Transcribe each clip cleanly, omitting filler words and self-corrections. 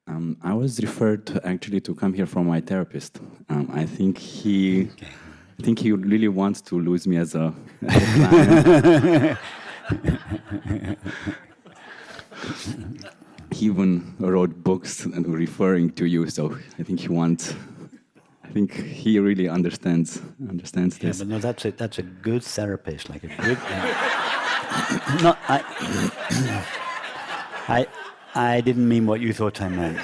I was referred actually to come here from my therapist. I think he really wants to lose me as a client. He even wrote books referring to you, so I think he wants. I think he really understands this. Yeah, but no, that's a good therapist, like a good. No, I didn't mean what you thought I meant.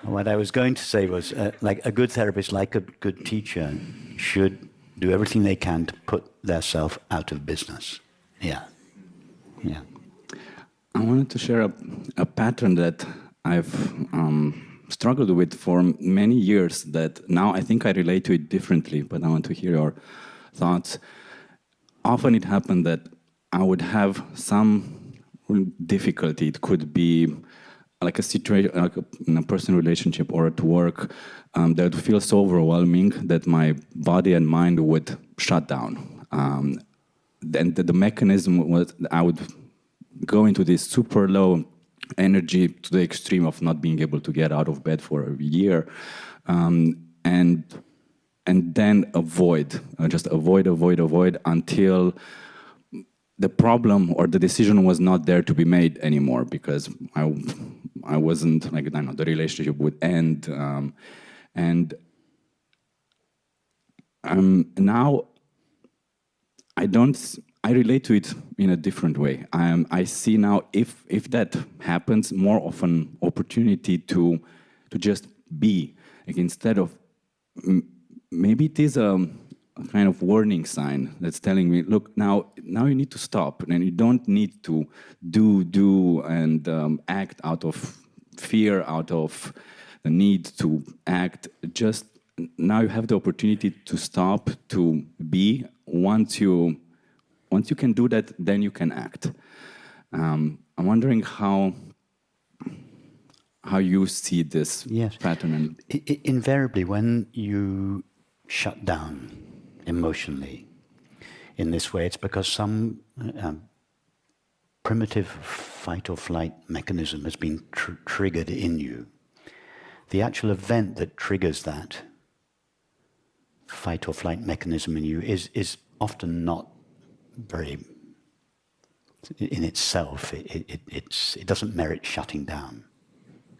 What I was going to say was, like a good therapist, like a good teacher, should do everything they can to put their self out of business. Yeah. Yeah. I wanted to share a pattern that I've struggled with for many years that now I think I relate to it differently, but I want to hear your thoughts. Often it happened that I would have some difficulty. It could be like a situation, like in a personal relationship or at work, that would feel so overwhelming that my body and mind would shut down. Then the mechanism was I would go into this super low energy to the extreme of not being able to get out of bed for a year, and then just avoid until the problem or the decision was not there to be made anymore, because I wasn't, like, I know, the relationship would end, and now I relate to it in a different way. I see now if that happens more of an opportunity to just be, like, instead of maybe it is a kind of warning sign that's telling me, look, now you need to stop, and you don't need to do and act out of fear, out of the need to act. Just now you have the opportunity to stop, to be. Once you can do that, then you can act. I'm wondering how you see this pattern. Invariably, when you shut down emotionally in this way, it's because some primitive fight or flight mechanism has been triggered in you. The actual event that triggers that fight or flight mechanism in you is often not very, in itself, it doesn't merit shutting down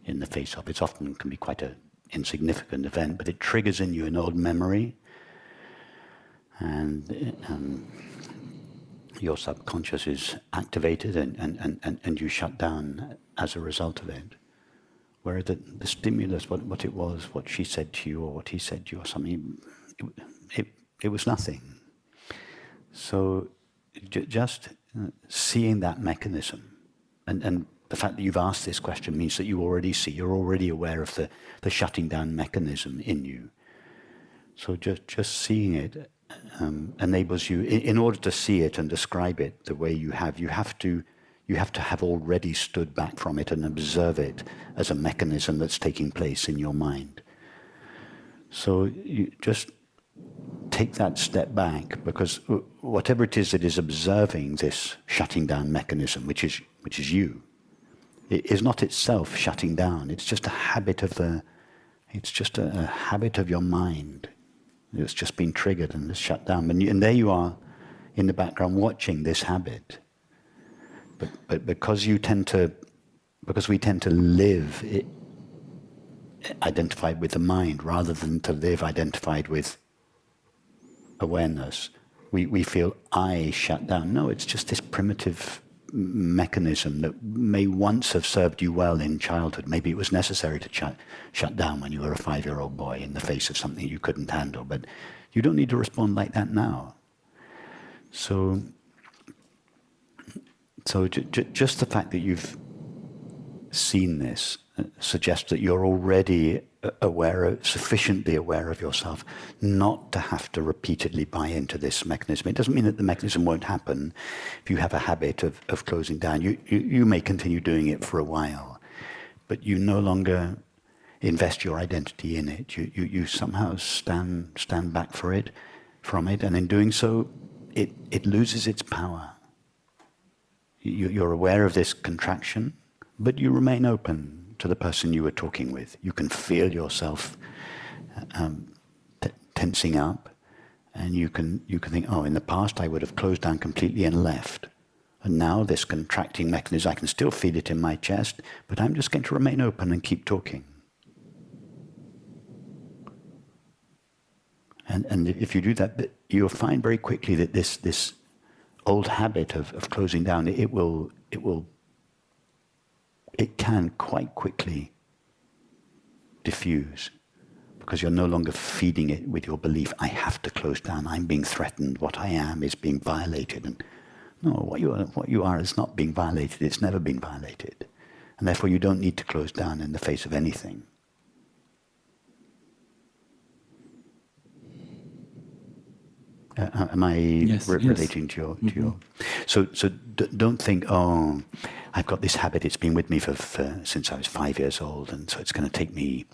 in the face of. It often can be quite an insignificant event, but it triggers in you an old memory, and your subconscious is activated, and you shut down as a result of it. Where the stimulus, what it was, what she said to you, or what he said to you, or something, it was nothing. So just seeing that mechanism, and the fact that you've asked this question means that you already see, you're already aware of the shutting down mechanism in you. So just seeing it enables you, in order to see it and describe it the way you have to have already stood back from it and observe it as a mechanism that's taking place in your mind. So you just take that step back, because whatever it is that is observing this shutting down mechanism, which is you, it is not itself shutting down. It's just a habit of a habit of your mind. It's just been triggered and it's shut down. And there you are in the background watching this habit. But because we tend to live identified with the mind rather than to live identified with awareness, we feel I shut down. No, it's just this primitive mechanism that may once have served you well in childhood. Maybe it was necessary to shut down when you were a 5-year-old boy in the face of something you couldn't handle, but you don't need to respond like that now. So just the fact that you've seen this suggests that you're already sufficiently aware of yourself not to have to repeatedly buy into this mechanism. It doesn't mean that the mechanism won't happen. If you have a habit of closing down, you may continue doing it for a while, but you no longer invest your identity in it. You somehow stand back from it, and in doing so, it loses its power. You're aware of this contraction, but you remain open to the person you were talking with. You can feel yourself tensing up, and you can think, oh, in the past I would have closed down completely and left. And now this contracting mechanism, I can still feel it in my chest, but I'm just going to remain open and keep talking. And if you do that, you'll find very quickly that this old habit of closing down, it can quite quickly diffuse, because you're no longer feeding it with your belief, I have to close down, I'm being threatened, what I am is being violated. And no, what you are is not being violated, it's never been violated. And therefore you don't need to close down in the face of anything. Am I relating to your? So don't think, oh, I've got this habit. It's been with me since I was 5 years old, and so it's going to take me.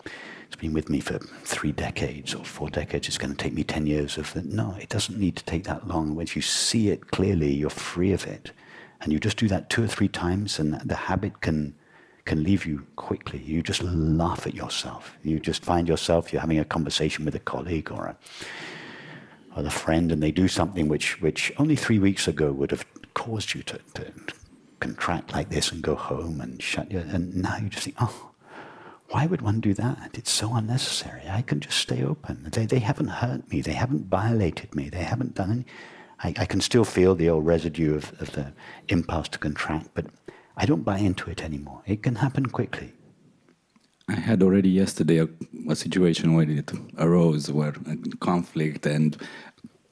It's been with me for 3 decades or 4 decades. It's going to take me 10 years of it. No, it doesn't need to take that long. Once you see it clearly, you're free of it, and you just do that 2 or 3 times, and the habit can leave you quickly. You just laugh at yourself. You just find yourself. You're having a conversation with a colleague or a friend, and they do something which only 3 weeks ago would have caused you to contract like this and go home and shut your... And now you just think, oh, why would one do that? It's so unnecessary. I can just stay open. They haven't hurt me. They haven't violated me. They haven't done any... I can still feel the old residue of the impulse to contract, but I don't buy into it anymore. It can happen quickly. I had already yesterday a situation where it arose, where a conflict, and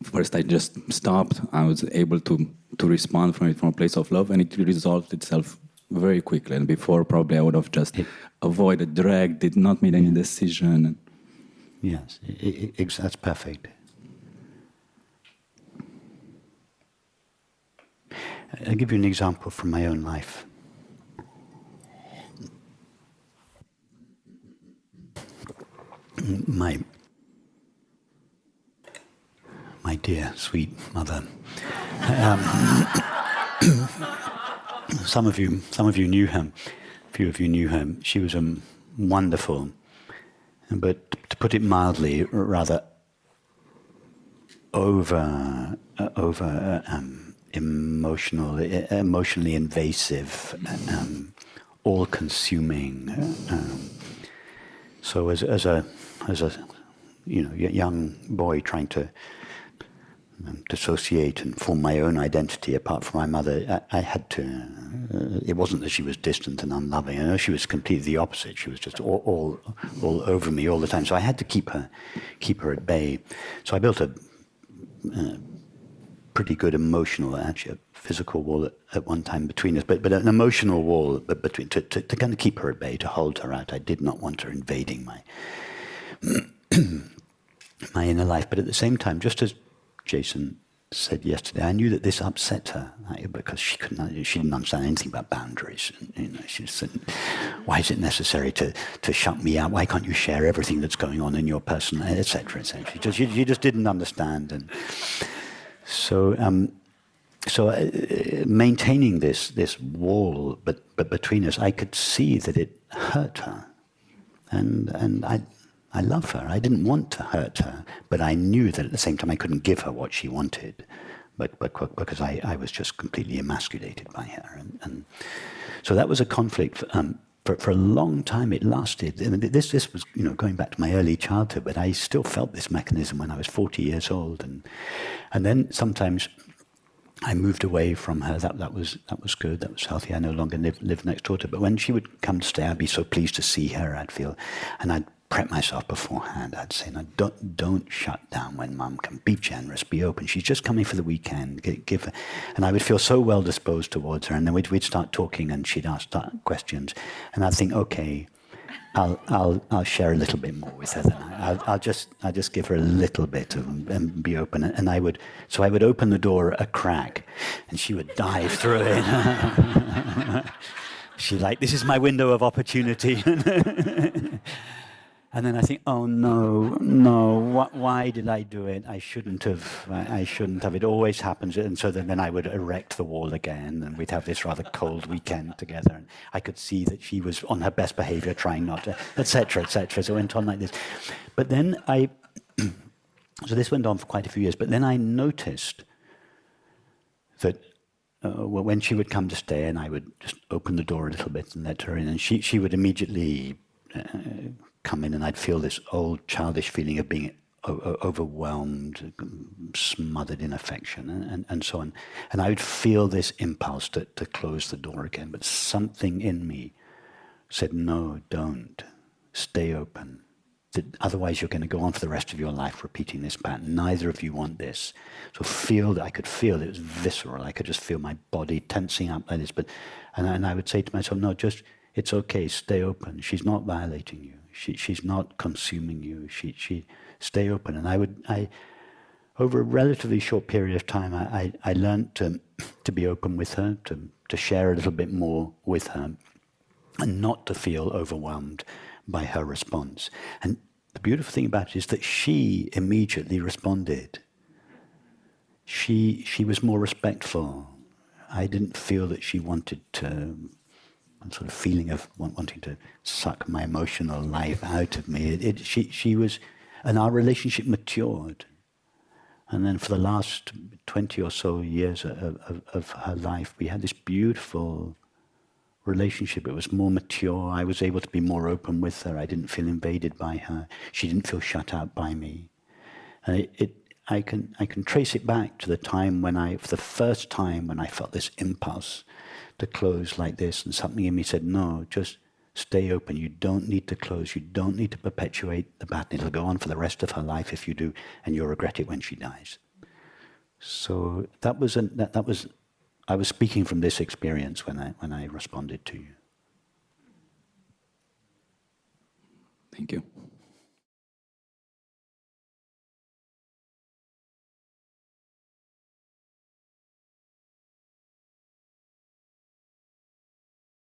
first I just stopped. I was able to respond from a place of love, and it resolved itself very quickly. And before, probably I would have just avoided, dragged, did not make any decision. Yes, that's perfect. I'll give you an example from my own life. My dear, sweet mother. Some of you knew her. A few of you knew her. She was wonderful, but to put it mildly, rather emotionally invasive, all-consuming. So as a young boy trying to dissociate and form my own identity apart from my mother, I had to. It wasn't that she was distant and unloving. I know she was completely the opposite. She was just all over me all the time. So I had to keep her at bay. So I built a pretty good emotional, actually, a physical wall at one time between us, but an emotional wall between to kind of keep her at bay, to hold her out. I did not want her invading my my inner life. But at the same time, just as Jason said yesterday, I knew that this upset her because she didn't understand anything about boundaries. She said, "Why is it necessary to shut me out? Why can't you share everything that's going on in your personal, etc., etc." She just didn't understand, and so maintaining this wall, but between us, I could see that it hurt her, and I love her. I didn't want to hurt her, but I knew that at the same time I couldn't give her what she wanted, but because I was just completely emasculated by her, and so that was a conflict. For a long time it lasted. I mean, this was going back to my early childhood, but I still felt this mechanism when I was 40 years old, and then sometimes I moved away from her. That was good. That was healthy. I no longer lived next door to her. But when she would come to stay, I'd be so pleased to see her. I'd feel, and I'd prep myself beforehand. I'd say, "No, don't shut down when Mum can. Be generous. Be open. She's just coming for the weekend. Give her." And I would feel so well disposed towards her. And then we'd start talking, and she'd ask questions, and I'd think, okay, I'll share a little bit more with her. Then I'll just give her a little bit and be open. And I would open the door a crack, and she would dive through it. She's like, "This is my window of opportunity." And then I think, oh no, no, why did I do it? I shouldn't have. I shouldn't have. It always happens. And so then I would erect the wall again, and we'd have this rather cold weekend together. And I could see that she was on her best behavior, trying not to, etc., etc. So it went on like this. But then so this went on for quite a few years. But then I noticed that when she would come to stay, and I would just open the door a little bit and let her in, and she would immediately come in, and I'd feel this old childish feeling of being overwhelmed, smothered in affection, and so on. And I would feel this impulse to close the door again, but something in me said, no, don't. Stay open. Otherwise, you're going to go on for the rest of your life repeating this pattern. Neither of you want this. So I could feel it was visceral. I could just feel my body tensing up like this. And I would say to myself, no, just, it's okay, stay open. She's not violating you. She's not consuming you. She stay open. And over a relatively short period of time, I learned to be open with her, to share a little bit more with her, and not to feel overwhelmed by her response. And the beautiful thing about it is that she immediately responded. She was more respectful. I didn't feel that she wanted to, a sort of feeling of wanting to suck my emotional life out of me. She was, and our relationship matured. And then for the last 20 or so years of her life, we had this beautiful relationship. It was more mature. I was able to be more open with her. I didn't feel invaded by her. She didn't feel shut out by me. And I can trace it back to the time when for the first time when I felt this impulse to close like this, and something in me said, no, just stay open. You don't need to close. You don't need to perpetuate the pattern. It'll go on for the rest of her life if you do, and you'll regret it when she dies. So that was I was speaking from this experience when I responded to you. Thank you.